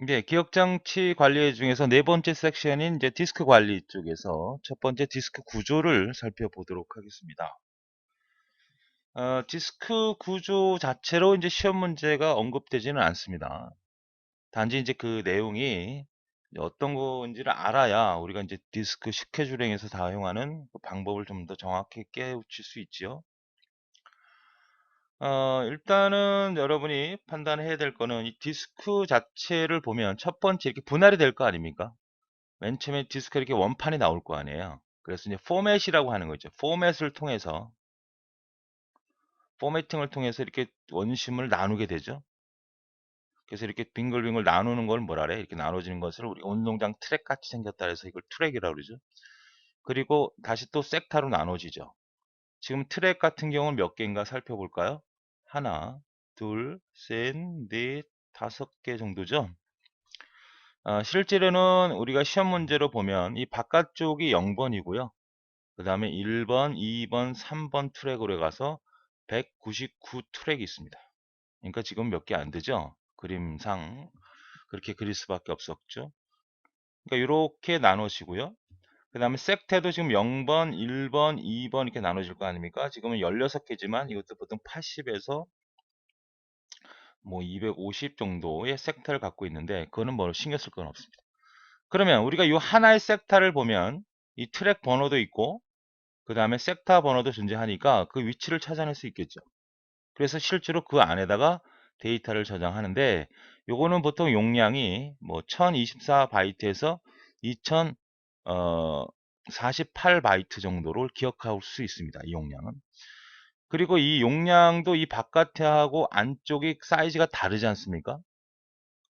이제 기억장치 관리 중에서 네 번째 섹션인 이제 디스크 관리 쪽에서 첫 번째 디스크 구조를 살펴보도록 하겠습니다. 디스크 구조 자체로 이제 시험 문제가 언급되지는 않습니다. 단지 이제 그 내용이 어떤 건지를 알아야 우리가 이제 디스크 스케줄링에서 사용하는 그 방법을 좀 더 정확히 깨우칠 수 있지요. 일단은 여러분이 판단해야 될 거는 이 디스크 자체를 보면 첫 번째 이렇게 분할이 될 거 아닙니까? 맨 처음에 디스크가 이렇게 원판이 나올 거 아니에요. 그래서 이제 포맷이라고 하는 거죠. 포매팅을 통해서 이렇게 원심을 나누게 되죠. 그래서 이렇게 빙글빙글 나누는 걸 뭐라 그래? 이렇게 나눠지는 것을 우리 운동장 트랙 같이 생겼다 해서 이걸 트랙이라고 그러죠. 그리고 다시 또 섹타로 나눠지죠. 지금 트랙 같은 경우는 몇 개인가 살펴볼까요? 하나, 둘, 셋, 넷, 다섯 개 정도죠. 실제로는 우리가 시험 문제로 보면 이 바깥쪽이 0번이고요. 그 다음에 1번, 2번, 3번 트랙으로 가서 199 트랙이 있습니다. 그러니까 지금 몇 개 안 되죠? 그림상 그렇게 그릴 수밖에 없었죠. 그러니까 이렇게 나누시고요. 그 다음에 섹태도 지금 0번, 1번, 2번 이렇게 나눠질 거 아닙니까? 지금은 16개지만 이것도 보통 80에서 뭐 250 정도의 섹터를 갖고 있는데 그거는 뭐 신경 쓸 건 없습니다. 그러면 우리가 이 하나의 섹터를 보면 이 트랙 번호도 있고 그 다음에 섹터 번호도 존재하니까 그 위치를 찾아낼 수 있겠죠. 그래서 실제로 그 안에다가 데이터를 저장하는데 요거는 보통 용량이 뭐 1024바이트에서 2048바이트 정도를 기억할 수 있습니다. 이 용량은. 그리고 이 용량도 이 바깥에 하고 안쪽이 사이즈가 다르지 않습니까?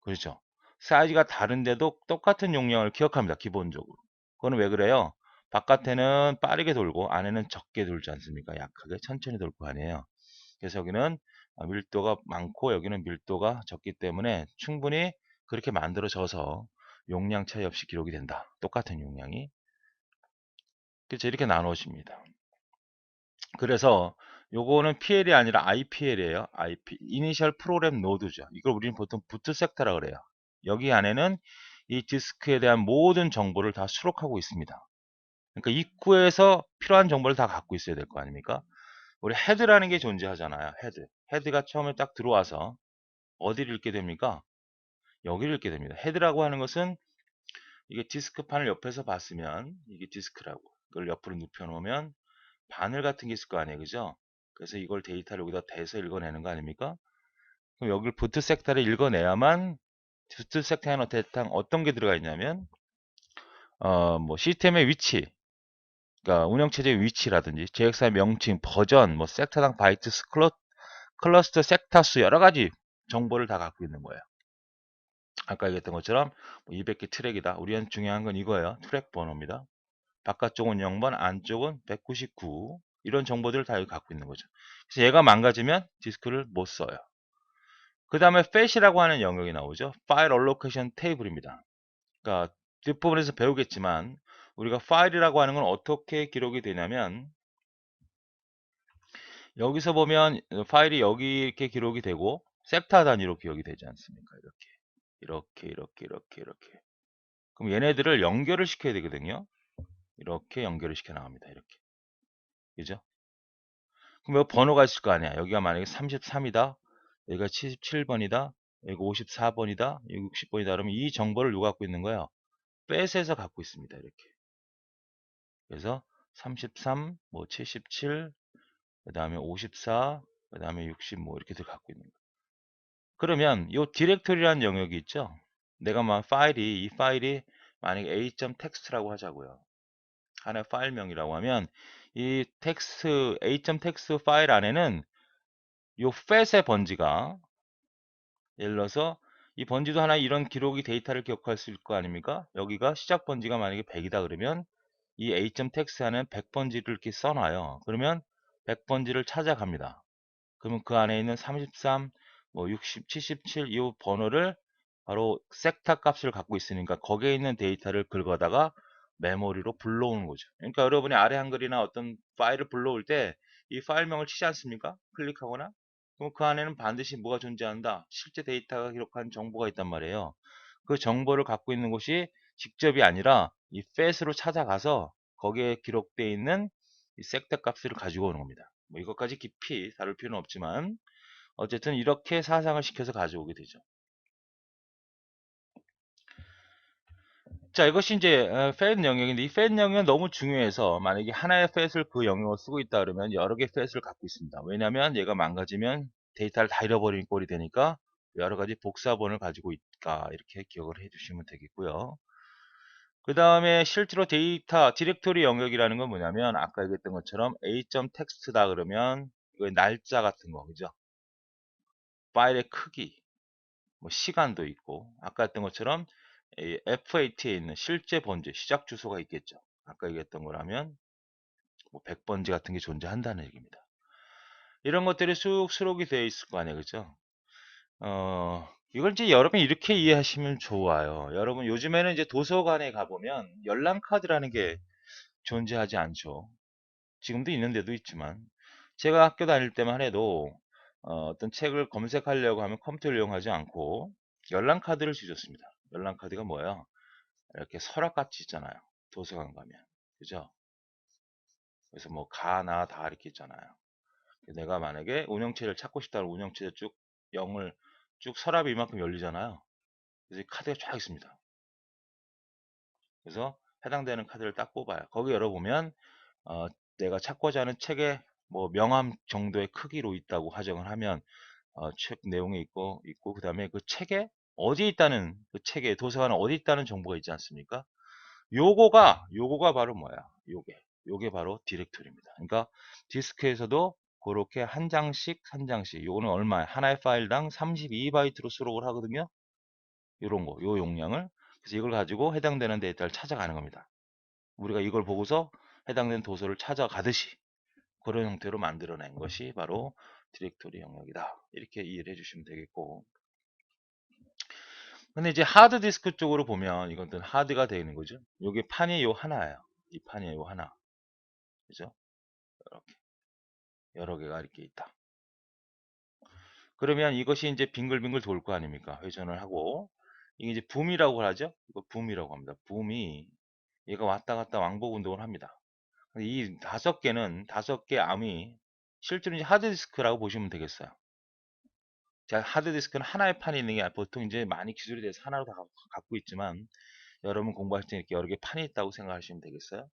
그렇죠. 사이즈가 다른데도 똑같은 용량을 기억합니다. 기본적으로. 그거는 왜 그래요? 바깥에는 빠르게 돌고 안에는 적게 돌지 않습니까? 약하게 천천히 돌 거 아니에요. 그래서 여기는 밀도가 많고 여기는 밀도가 적기 때문에 충분히 그렇게 만들어져서 용량 차이 없이 기록이 된다. 똑같은 용량이. 그래서 이렇게 나누어집니다. 그래서 요거는 PL이 아니라 IPL이에요. IP, Initial Program Node죠. 이걸 우리는 보통 부트 섹터라 그래요. 여기 안에는 이 디스크에 대한 모든 정보를 다 수록하고 있습니다. 그러니까 입구에서 필요한 정보를 다 갖고 있어야 될 거 아닙니까? 우리 헤드라는 게 존재하잖아요. 헤드. 헤드가 처음에 딱 들어와서 어디를 읽게 됩니까? 여기를 읽게 됩니다. 헤드라고 하는 것은 이게 디스크판을 옆에서 봤으면 이게 디스크라고. 이걸 옆으로 눕혀 놓으면 바늘 같은 게 있을 거 아니에요. 그죠? 그래서 이걸 데이터를 여기다 대서 읽어내는 거 아닙니까? 그럼 여기를 부트 섹터를 읽어내야만 부트 섹터에는 어떤 게 들어가 있냐면 뭐 시스템의 위치, 그러니까 운영체제의 위치라든지 제약사의 명칭, 버전, 뭐 섹터당 바이트, 클러스터 섹터 수 여러 가지 정보를 다 갖고 있는 거예요. 아까 얘기했던 것처럼 200개 트랙이다. 우리한테 중요한 건 이거예요. 트랙 번호입니다. 바깥쪽은 0번, 안쪽은 199. 이런 정보들을 다 여기 갖고 있는 거죠. 그래서 얘가 망가지면 디스크를 못 써요. 그 다음에 FAT이라고 하는 영역이 나오죠. File Allocation Table입니다. 그러니까 뒷부분에서 배우겠지만 우리가 파일이라고 하는 건 어떻게 기록이 되냐면 여기서 보면 파일이 여기 이렇게 기록이 되고 섹터 단위로 기억이 되지 않습니까? 이렇게. 그럼 얘네들을 연결을 시켜야 되거든요. 이렇게 연결을 시켜 나갑니다. 이렇게. 그죠? 그럼 여기 번호가 있을 거 아니야. 여기가 만약에 33이다. 여기가 77번이다. 여기가 54번이다. 여기 60번이다. 그러면 이 정보를 누가 갖고 있는 거예요? 뺏에서 갖고 있습니다. 이렇게. 그래서 33, 뭐 77, 그 다음에 54, 그 다음에 60, 뭐 이렇게 갖고 있는 거예요. 그러면 이 디렉토리라는 영역이 있죠. 내가 이 파일이 만약에 a.text라고 하자고요. 하나의 파일명이라고 하면 이 a.text 파일 안에는 요 팻의 번지가 예를 들어서 이 번지도 하나 이런 기록이 데이터를 기억할 수 있을 거 아닙니까? 여기가 시작 번지가 만약에 100이다 그러면 이 a.text 안에 100번지를 이렇게 써놔요. 그러면 100번지를 찾아갑니다. 그러면 그 안에 있는 33, 뭐 60, 77 이 번호를 바로 섹터 값을 갖고 있으니까 거기에 있는 데이터를 긁어다가 메모리로 불러오는 거죠. 그러니까 여러분이 아래 한글이나 어떤 파일을 불러올 때 이 파일명을 치지 않습니까? 클릭하거나 그럼 그 안에는 반드시 뭐가 존재한다? 실제 데이터가 기록한 정보가 있단 말이에요. 그 정보를 갖고 있는 곳이 직접이 아니라 이 fet으로 찾아가서 거기에 기록되어 있는 이 섹터 값을 가지고 오는 겁니다. 뭐 이것까지 깊이 다룰 필요는 없지만 어쨌든 이렇게 사상을 시켜서 가져오게 되죠. 자, 이것이 이제 fet 영역인데 이 fet 영역은 너무 중요해서 만약에 하나의 fet을 그 영역으로 쓰고 있다 그러면 여러 개의 fet을 갖고 있습니다. 왜냐하면 얘가 망가지면 데이터를 다 잃어버리는 꼴이 되니까 여러 가지 복사본을 가지고 있다 이렇게 기억을 해주시면 되겠고요. 그 다음에 실제로 데이터 디렉토리 영역이라는 건 뭐냐면 아까 얘기했던 것처럼 a.text다 그러면 이거 날짜 같은 거 그죠? 파일의 크기, 뭐 시간도 있고 아까 했던 것처럼 이 FAT에 있는 실제 번지 시작 주소가 있겠죠. 아까 얘기했던 거라면 뭐 100번지 같은 게 존재한다는 얘기입니다. 이런 것들이 쑥 수록이 되어 있을 거 아니에요, 그죠? 이걸 이제 여러분이 이렇게 이해하시면 좋아요. 여러분 요즘에는 이제 도서관에 가보면 열람 카드라는 게 존재하지 않죠. 지금도 있는 데도 있지만 제가 학교 다닐 때만 해도 떤 책을 검색하려고 하면 컴퓨터를 이용하지 않고 열람 카드를 주셨습니다. 열람 카드가 뭐예요? 이렇게 서랍같이 있잖아요. 도서관 가면. 그죠? 그래서 뭐 가나 다 이렇게 있잖아요. 내가 만약에 운영체를 찾고 싶다면 운영체 쭉 0을 쭉 서랍이 이만큼 열리잖아요. 그래서 이 카드가 쫙 있습니다. 그래서 해당되는 카드를 딱 뽑아요. 거기 열어보면 어, 내가 찾고자 하는 책의 뭐 명함 정도의 크기로 있다고 하정을 하면 책 내용이 있고 그 다음에 그 책에 어디 있다는 그 책에 도서관에 어디 있다는 정보가 있지 않습니까? 요거가 바로 뭐야? 요게 바로 디렉토리입니다. 그러니까 디스크에서도 그렇게 한 장씩 한 장씩 요거는 얼마야? 하나의 파일당 32바이트로 수록을 하거든요. 요런 거, 요 용량을. 그래서 이걸 가지고 해당되는 데이터를 찾아가는 겁니다. 우리가 이걸 보고서 해당되는 도서를 찾아가듯이 그런 형태로 만들어낸 것이 바로 디렉토리 영역이다. 이렇게 이해를 해주시면 되겠고. 근데 이제 하드 디스크 쪽으로 보면 이것은 하드가 되어 있는 거죠. 요게 판이 요 하나예요. 이 판이 요 하나. 그죠? 이렇게 여러 개가 이렇게 있다. 그러면 이것이 이제 빙글빙글 돌 거 아닙니까? 회전을 하고 이게 이제 붐이라고 하죠. 이거 붐이라고 합니다. 붐이 얘가 왔다 갔다 왕복 운동을 합니다. 이 다섯 개 암이 실제로 이제 하드디스크라고 보시면 되겠어요. 자, 하드디스크는 하나의 판이 있는 게 아니라 보통 이제 많이 기술이 돼서 하나로 다 갖고 있지만 여러분 공부할 때 이렇게 여러 개 판이 있다고 생각하시면 되겠어요.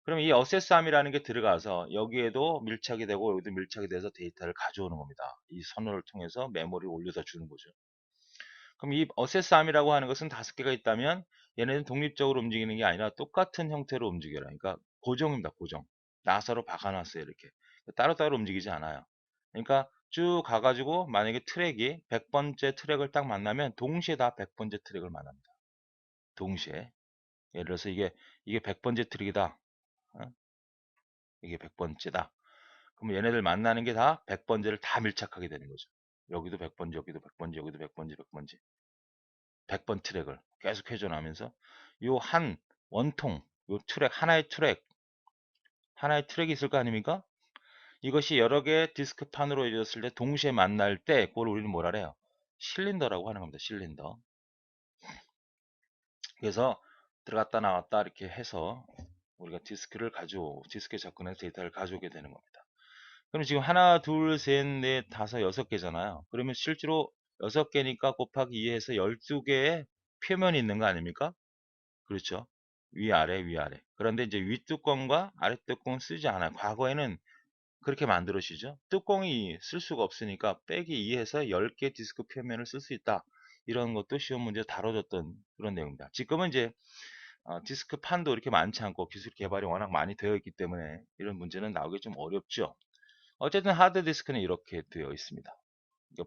그럼 이 어세스함이라는 게 들어가서 여기에도 밀착이 되고 여기도 밀착이 돼서 데이터를 가져오는 겁니다. 이 선호를 통해서 메모리를 올려다 주는 거죠. 그럼 이 어세스함이라고 하는 것은 다섯 개가 있다면 얘네는 독립적으로 움직이는 게 아니라 똑같은 형태로 움직여라. 그러니까 고정입니다. 고정. 나사로 박아놨어요. 이렇게. 따로따로 움직이지 않아요. 그러니까 쭉 가가지고 만약에 트랙이 100번째 트랙을 딱 만나면 동시에 다 100번째 트랙을 만납니다. 동시에. 예를 들어서 이게 100번째 트랙이다. 어? 이게 100번째다. 그럼 얘네들 만나는 게 다 100번째를 다 밀착하게 되는 거죠. 여기도 100번째, 여기도 100번째, 여기도 100번째, 100번째. 100번 트랙을 계속 회전하면서 요 한 원통, 요 트랙, 하나의 트랙이 있을 거 아닙니까? 이것이 여러 개의 디스크판으로 이루어졌을 때 동시에 만날 때 그걸 우리는 뭐라 그래요? 실린더라고 하는 겁니다. 실린더. 그래서 들어갔다 나왔다 이렇게 해서 우리가 디스크에 접근해서 데이터를 가져오게 되는 겁니다. 그럼 지금 하나, 둘, 셋, 넷, 다섯, 여섯 개잖아요. 그러면 실제로 여섯 개니까 곱하기 2해서 12개의 표면이 있는 거 아닙니까? 그렇죠. 위아래, 위아래. 그런데 이제 윗뚜껑과 아랫뚜껑은 쓰지 않아요. 과거에는 그렇게 만들어지죠. 뚜껑이 쓸 수가 없으니까 빼기 2해서 10개 디스크 표면을 쓸 수 있다. 이런 것도 시험 문제 다뤄졌던 그런 내용입니다. 지금은 이제 디스크 판도 이렇게 많지 않고 기술 개발이 워낙 많이 되어 있기 때문에 이런 문제는 나오기 좀 어렵죠. 어쨌든 하드 디스크는 이렇게 되어 있습니다.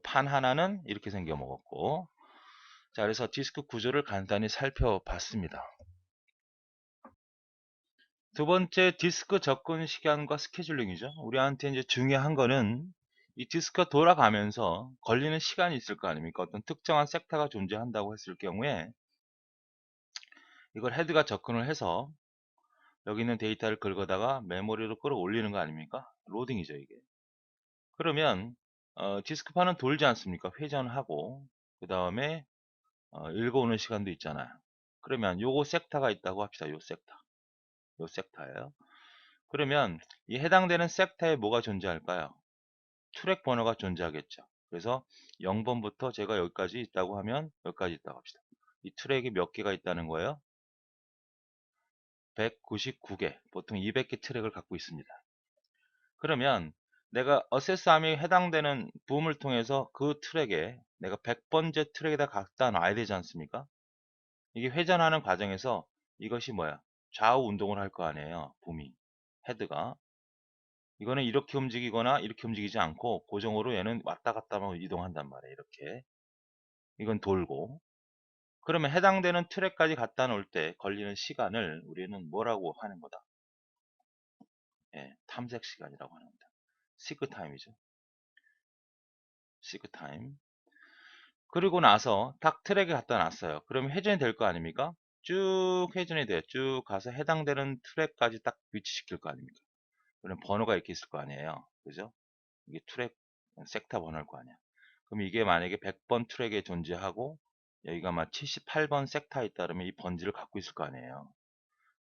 판 하나는 이렇게 생겨 먹었고, 자, 그래서 디스크 구조를 간단히 살펴봤습니다. 두 번째 디스크 접근 시간과 스케줄링이죠. 우리한테 이제 중요한 거는 이 디스크가 돌아가면서 걸리는 시간이 있을 거 아닙니까? 어떤 특정한 섹터가 존재한다고 했을 경우에 이걸 헤드가 접근을 해서 여기 있는 데이터를 긁어다가 메모리로 끌어올리는 거 아닙니까? 로딩이죠, 이게. 그러면 디스크판은 돌지 않습니까? 회전하고 그 다음에 읽어오는 시간도 있잖아요. 그러면 요거 섹터가 있다고 합시다. 요 섹터. 요 섹터예요. 그러면 이 해당되는 섹터에 뭐가 존재할까요? 트랙 번호가 존재하겠죠. 그래서 0번부터 제가 여기까지 있다고 하면 여기까지 있다고 합시다. 이 트랙이 몇 개가 있다는 거예요? 199개. 보통 200개 트랙을 갖고 있습니다. 그러면 내가 어세스함이 해당되는 부음을 통해서 그 트랙에 내가 100번째 트랙에다 갖다 놔야 되지 않습니까? 이게 회전하는 과정에서 이것이 뭐야? 좌우 운동을 할 거 아니에요. 붐이. 헤드가. 이거는 이렇게 움직이거나 이렇게 움직이지 않고 고정으로 얘는 왔다 갔다 하면 이동한단 말이에요. 이렇게. 이건 돌고. 그러면 해당되는 트랙까지 갖다 놓을 때 걸리는 시간을 우리는 뭐라고 하는 거다? 예, 탐색 시간이라고 하는 겁니다. 시크 타임이죠. 시크 타임. 그리고 나서 딱 트랙에 갖다 놨어요. 그러면 회전이 될 거 아닙니까? 쭉 회전이 돼요. 쭉 가서 해당되는 트랙까지 딱 위치시킬 거 아닙니까? 그럼 번호가 이렇게 있을 거 아니에요. 그죠? 이게 트랙 섹터 번호일 거 아니야. 그럼 이게 만약에 100번 트랙에 존재하고 여기가 막 78번 섹터에 있다 그러면 이 번지를 갖고 있을 거 아니에요.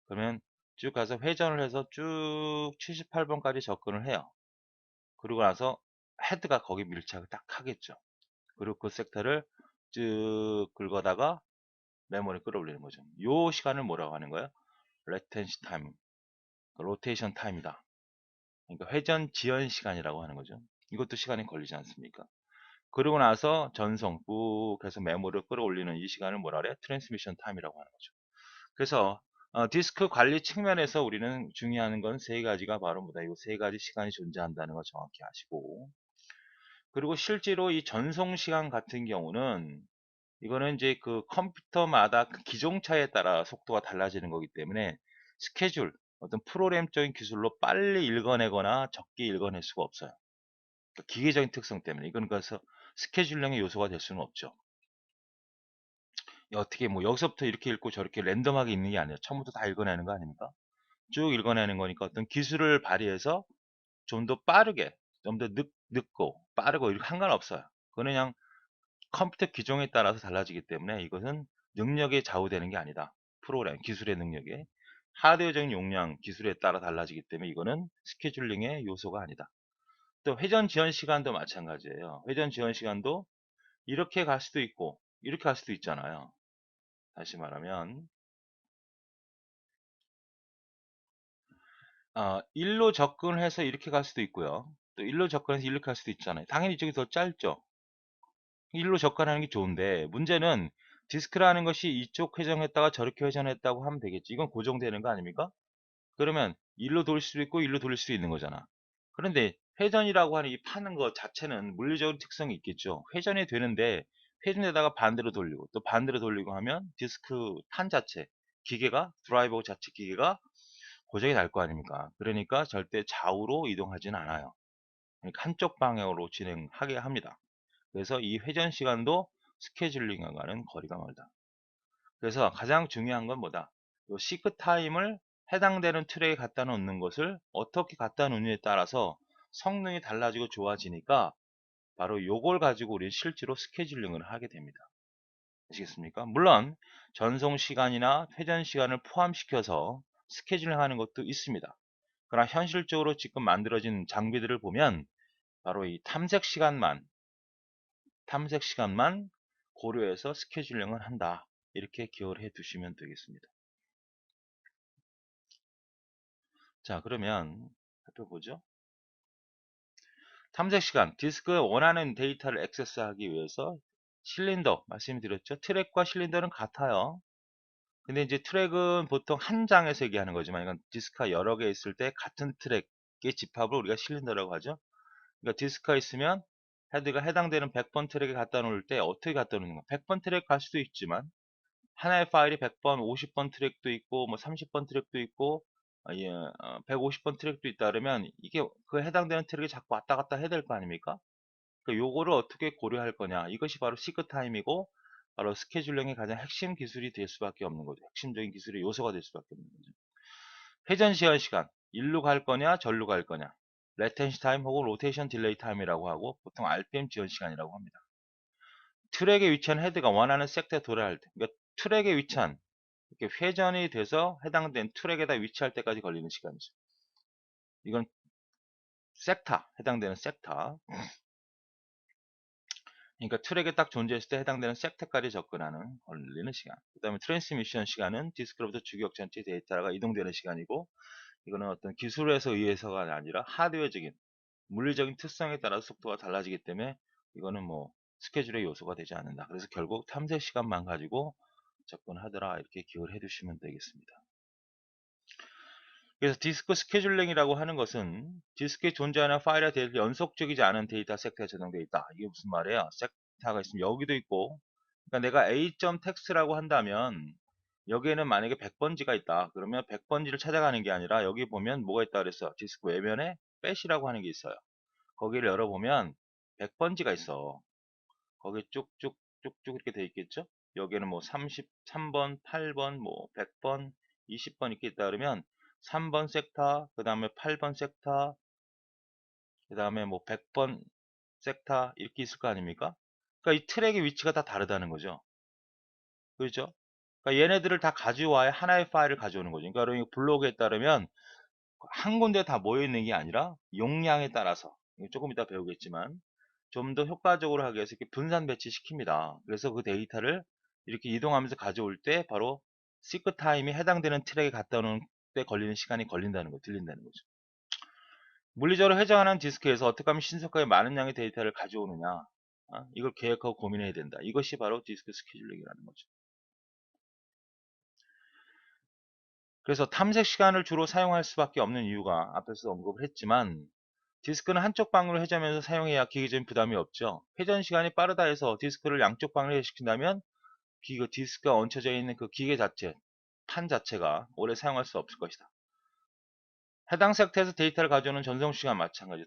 그러면 쭉 가서 회전을 해서 쭉 78번까지 접근을 해요. 그러고 나서 헤드가 거기 밀착을 딱 하겠죠. 그리고 그 섹터를 쭉 긁어다가 메모리 끌어올리는 거죠. 요 시간을 뭐라고 하는 거예요? 레텐시 타임, 로테이션 타임이다. 그러니까 회전 지연 시간이라고 하는 거죠. 이것도 시간이 걸리지 않습니까? 그러고 나서 전송 꾹 해서 메모를 끌어올리는 이 시간을 뭐라 그래? 트랜스미션 타임이라고 하는 거죠. 그래서 디스크 관리 측면에서 우리는 중요한 건 세 가지가 바로 뭐다? 이 세 가지 시간이 존재한다는 거 정확히 아시고, 그리고 실제로 이 전송 시간 같은 경우는 이거는 이제 그 컴퓨터마다 그 기종차에 따라 속도가 달라지는 거기 때문에 스케줄, 어떤 프로그램적인 기술로 빨리 읽어내거나 적게 읽어낼 수가 없어요. 그러니까 기계적인 특성 때문에 이건 그래서 스케줄링의 요소가 될 수는 없죠. 어떻게 뭐 여기서부터 이렇게 읽고 저렇게 랜덤하게 읽는 게 아니라 처음부터 다 읽어내는 거 아닙니까? 쭉 읽어내는 거니까 어떤 기술을 발휘해서 좀 더 빠르게, 좀 더 늦고 빠르고 이렇게 상관없어요. 그건 그냥 컴퓨터 기종에 따라서 달라지기 때문에 이것은 능력에 좌우되는 게 아니다. 프로그램, 기술의 능력에. 하드웨어적인 용량, 기술에 따라 달라지기 때문에 이거는 스케줄링의 요소가 아니다. 또 회전 지연 시간도 마찬가지예요. 회전 지연 시간도 이렇게 갈 수도 있고 이렇게 갈 수도 있잖아요. 다시 말하면 일로 접근해서 이렇게 갈 수도 있고요. 또 일로 접근해서 이렇게 갈 수도 있잖아요. 당연히 이쪽이 더 짧죠. 일로 접근하는 게 좋은데 문제는 디스크라는 것이 이쪽 회전했다가 저렇게 회전했다고 하면 되겠지. 이건 고정되는 거 아닙니까? 그러면 일로 돌릴 수도 있고 일로 돌릴 수도 있는 거잖아. 그런데 회전이라고 하는 이 파는 것 자체는 물리적인 특성이 있겠죠. 회전이 되는데 회전에다가 반대로 돌리고 또 반대로 돌리고 하면 디스크 판 자체, 기계가 드라이버 자체 기계가 고장이 날 거 아닙니까? 그러니까 절대 좌우로 이동하진 않아요. 그러니까 한쪽 방향으로 진행하게 합니다. 그래서 이 회전 시간도 스케줄링과는 거리가 멀다. 그래서 가장 중요한 건 뭐다? 요 시크 타임을 해당되는 트랙에 갖다 놓는 것을 어떻게 갖다 놓느냐에 따라서 성능이 달라지고 좋아지니까 바로 요걸 가지고 우리 실제로 스케줄링을 하게 됩니다. 아시겠습니까? 물론 전송 시간이나 회전 시간을 포함시켜서 스케줄링 하는 것도 있습니다. 그러나 현실적으로 지금 만들어진 장비들을 보면 바로 이 탐색 시간만 고려해서 스케줄링을 한다. 이렇게 기억을 해 두시면 되겠습니다. 자, 그러면 살펴보죠. 탐색 시간, 디스크에 원하는 데이터를 액세스하기 위해서 실린더, 말씀드렸죠. 트랙과 실린더는 같아요. 근데 이제 트랙은 보통 한 장에서 얘기하는 거지만 이건 디스크가 여러 개 있을 때 같은 트랙의 집합을 우리가 실린더라고 하죠. 그러니까 디스크가 있으면 헤드가 해당되는 100번 트랙에 갖다 놓을 때 어떻게 갖다 놓는가? 100번 트랙 갈 수도 있지만 하나의 파일이 100번, 50번 트랙도 있고 뭐 30번 트랙도 있고 150번 트랙도 있다 그러면 이게 그 해당되는 트랙이 자꾸 왔다 갔다 해야 될 거 아닙니까? 그러니까 요거를 어떻게 고려할 거냐? 이것이 바로 시크 타임이고 바로 스케줄링의 가장 핵심 기술이 될 수밖에 없는 거죠. 핵심적인 기술의 요소가 될 수밖에 없는 거죠. 회전 시간 시간, 일로 갈 거냐, 절로 갈 거냐. 레텐시 타임 혹은 로테이션 딜레이 타임이라고 하고 보통 RPM 지연 시간이라고 합니다. 트랙에 위치한 헤드가 원하는 섹터에 도달할 때, 그러니까 트랙에 위치한 이렇게 회전이 돼서 해당된 트랙에다 위치할 때까지 걸리는 시간이죠. 이건 섹터, 해당되는 섹터. 그러니까 트랙에 딱 존재했을 때 해당되는 섹터까지 접근하는 걸리는 시간. 그 다음에 트랜스미션 시간은 디스크로부터 주기억 전체 데이터가 이동되는 시간이고, 이거는 어떤 기술에서 의해서가 아니라 하드웨어적인 물리적인 특성에 따라 속도가 달라지기 때문에 이거는 뭐 스케줄의 요소가 되지 않는다. 그래서 결국 탐색 시간만 가지고 접근하더라, 이렇게 기억을 해두시면 되겠습니다. 그래서 디스크 스케줄링이라고 하는 것은 디스크에 존재하는 파일과 데이터가 연속적이지 않은 데이터 섹터에 저장되어 있다. 이게 무슨 말이에요? 섹터가 있으면 여기도 있고, 그러니까 내가 A.text라고 한다면 여기에는 만약에 100번지가 있다. 그러면 100번지를 찾아가는 게 아니라 여기 보면 뭐가 있다 그랬어? 디스크 외면에 pet이라고 하는 게 있어요. 거기를 열어보면 100번지가 있어. 거기 쭉쭉쭉쭉 이렇게 돼 있겠죠? 여기는 뭐 33번, 8번, 뭐 100번, 20번 이렇게 있다 그러면 3번 섹터, 그 다음에 8번 섹터, 그 다음에 뭐 100번 섹터 이렇게 있을 거 아닙니까? 그러니까 이 트랙의 위치가 다 다르다는 거죠. 그렇죠? 그러니까 얘네들을 다 가져와야 하나의 파일을 가져오는 거죠. 그러니까 블록에 따르면 한 군데 다 모여 있는 게 아니라 용량에 따라서, 조금 이따 배우겠지만 좀 더 효과적으로 하기 위해서 이렇게 분산 배치시킵니다. 그래서 그 데이터를 이렇게 이동하면서 가져올 때 바로 시크 타임이 해당되는 트랙에 갖다 오는 때 걸리는 시간이 걸린다는 거, 들린다는 거죠. 물리적으로 회전하는 디스크에서 어떻게 하면 신속하게 많은 양의 데이터를 가져오느냐, 이걸 계획하고 고민해야 된다. 이것이 바로 디스크 스케줄링이라는 거죠. 그래서 탐색 시간을 주로 사용할 수밖에 없는 이유가 앞에서 언급을 했지만, 디스크는 한쪽 방으로 회전하면서 사용해야 기계적인 부담이 없죠. 회전 시간이 빠르다 해서 디스크를 양쪽 방으로 회전시킨다면 디스크가 얹혀져 있는 그 기계 자체, 판 자체가 오래 사용할 수 없을 것이다. 해당 섹터에서 데이터를 가져오는 전송 시간 마찬가지,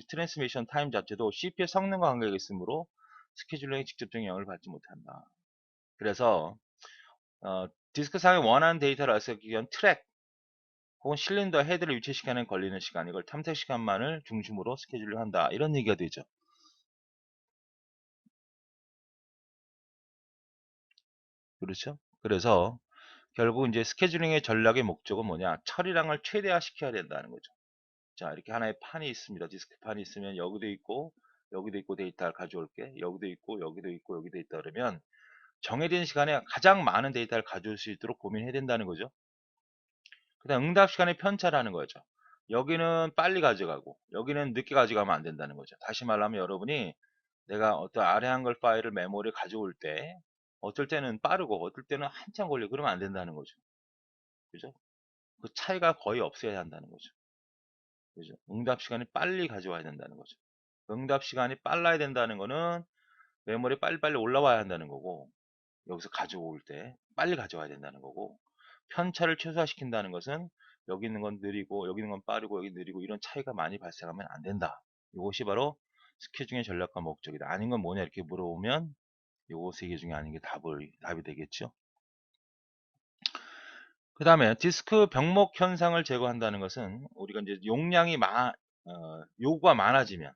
트랜스미션 타임 자체도 CPU 성능과 관계가 있으므로 스케줄링에 직접적인 영향을 받지 못한다. 그래서 디스크상에 원하는 데이터를 알수기 위한 트랙 혹은 실린더 헤드를 위치시키는 걸리는 시간, 이걸 탐색 시간만을 중심으로 스케줄을 한다, 이런 얘기가 되죠. 그렇죠? 그래서 결국 이제 스케줄링의 전략의 목적은 뭐냐? 처리량을 최대화시켜야 된다는 거죠. 자, 이렇게 하나의 판이 있습니다. 디스크 판이 있으면 여기도 있고 데이터를 가져올게. 여기도 있고, 여기도 있고, 여기도 있다 그러면 정해진 시간에 가장 많은 데이터를 가져올 수 있도록 고민해야 된다는 거죠. 그 다음 응답 시간의 편차라는 거죠. 여기는 빨리 가져가고 여기는 늦게 가져가면 안 된다는 거죠. 다시 말하면 여러분이 내가 어떤 아래 한글 파일을 메모리에 가져올 때 어떨 때는 빠르고 어떨 때는 한참 걸리고 그러면 안 된다는 거죠. 그죠? 그 차이가 거의 없어야 한다는 거죠. 그죠? 응답 시간이 빨리 가져와야 된다는 거죠. 응답 시간이 빨라야 된다는 거는 메모리 빨리빨리 올라와야 한다는 거고, 여기서 가져올 때 빨리 가져와야 된다는 거고, 편차를 최소화시킨다는 것은 여기 있는 건 느리고 여기 있는 건 빠르고 여기 느리고 이런 차이가 많이 발생하면 안 된다. 이것이 바로 스케줄링의 전략과 목적이다. 아닌 건 뭐냐 이렇게 물어보면 요거 세 개 중에 아닌 게 답이 되겠죠. 그 다음에 디스크 병목 현상을 제거한다는 것은 우리가 이제 요구가 많아지면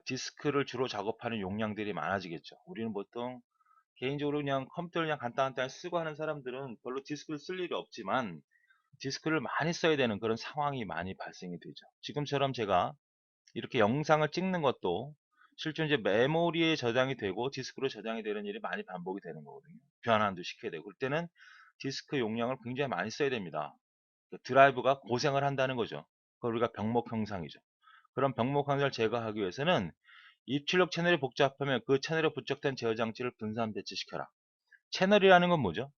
디스크를 주로 작업하는 용량들이 많아지겠죠. 우리는 보통 개인적으로 그냥 컴퓨터를 그냥 간단하게 쓰고 하는 사람들은 별로 디스크를 쓸 일이 없지만 디스크를 많이 써야 되는 그런 상황이 많이 발생이 되죠. 지금처럼 제가 이렇게 영상을 찍는 것도 실제 이제 메모리에 저장이 되고 디스크로 저장이 되는 일이 많이 반복이 되는 거거든요. 변환도 시켜야 되고 그럴 때는 디스크 용량을 굉장히 많이 써야 됩니다. 드라이브가 고생을 한다는 거죠. 그걸 우리가 병목 현상이죠. 그런 병목 현상을 제거하기 위해서는 입출력 채널이 복잡하면 그 채널에 부착된 제어 장치를 분산 배치시켜라. 채널이라는 건 뭐죠?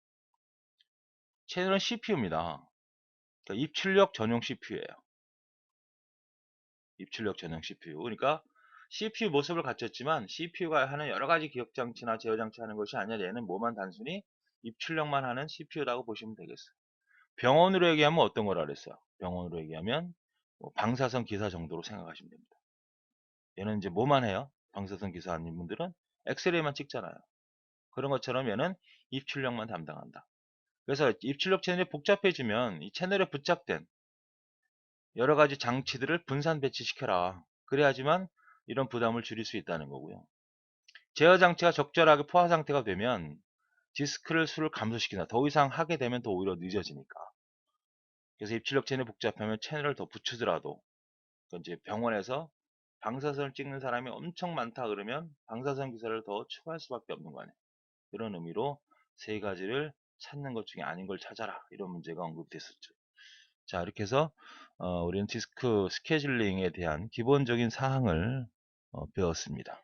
채널은 CPU입니다. 그러니까 입출력 전용 CPU예요. 입출력 전용 CPU. 그러니까 CPU 모습을 갖췄지만 CPU가 하는 여러 가지 기억 장치나 제어 장치 하는 것이 아니라 얘는 뭐만 단순히 입출력만 하는 CPU라고 보시면 되겠어요. 병원으로 얘기하면 어떤 거라 그랬어요? 병원으로 얘기하면 뭐 방사선 기사 정도로 생각하시면 됩니다. 얘는 이제 뭐만 해요? 방사선 기사 아닌 분들은 엑스레이만 찍잖아요. 그런 것처럼 얘는 입출력만 담당한다. 그래서 입출력 채널이 복잡해지면 이 채널에 부착된 여러 가지 장치들을 분산 배치시켜라. 그래야지만 이런 부담을 줄일 수 있다는 거고요. 제어 장치가 적절하게 포화 상태가 되면 디스크를 수를 감소시킨다. 더 이상 하게 되면 더 오히려 늦어지니까. 그래서 입출력 채널이 복잡하면 채널을 더 붙이더라도 이제 병원에서 방사선을 찍는 사람이 엄청 많다 그러면 방사선 기사를 더 추가할 수밖에 없는 거 아니에요. 그런 의미로 세 가지를 찾는 것 중에 아닌 걸 찾아라. 이런 문제가 언급됐었죠. 자, 이렇게 해서 우리는 디스크 스케줄링에 대한 기본적인 사항을 배웠습니다.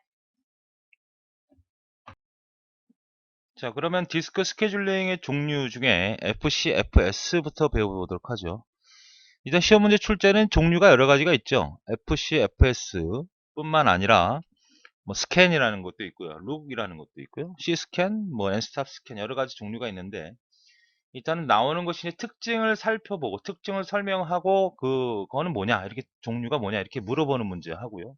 자, 그러면 디스크 스케줄링의 종류 중에 FC, FS부터 배워보도록 하죠. 일단 시험 문제 출제는 종류가 여러 가지가 있죠. FC, FS 뿐만 아니라 뭐 스캔이라는 것도 있고요. 룩이라는 것도 있고요. C스캔, 뭐 N스탑 스캔 여러 가지 종류가 있는데 일단은 나오는 것이 특징을 살펴보고 특징을 설명하고 그거는 뭐냐 이렇게 종류가 뭐냐 이렇게 물어보는 문제 하고요.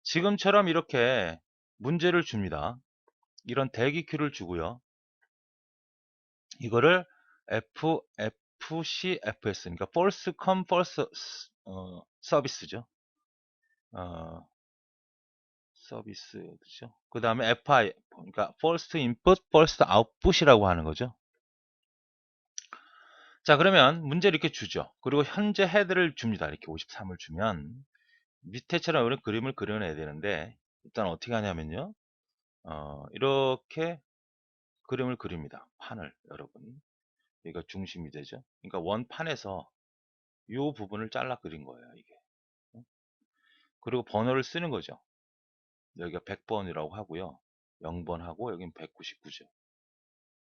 지금처럼 이렇게 문제를 줍니다. 이런 대기 큐를 주고요. 이거를 FC, FS 그러니까 False Come False 서비스죠. 서비스죠. 그 다음에 FI 그러니까 First Input, First Output이라고 하는 거죠. 자, 그러면 문제를 이렇게 주죠. 그리고 현재 헤드를 줍니다. 이렇게 53을 주면 밑에처럼 이런 그림을 그려내야 되는데 일단 어떻게 하냐면요. 이렇게 그림을 그립니다. 판을 여러분. 여기가 중심이 되죠. 그러니까 원판에서 이 부분을 잘라 그린 거예요. 이게. 그리고 번호를 쓰는 거죠. 여기가 100번이라고 하고요. 0번하고 여긴 199죠.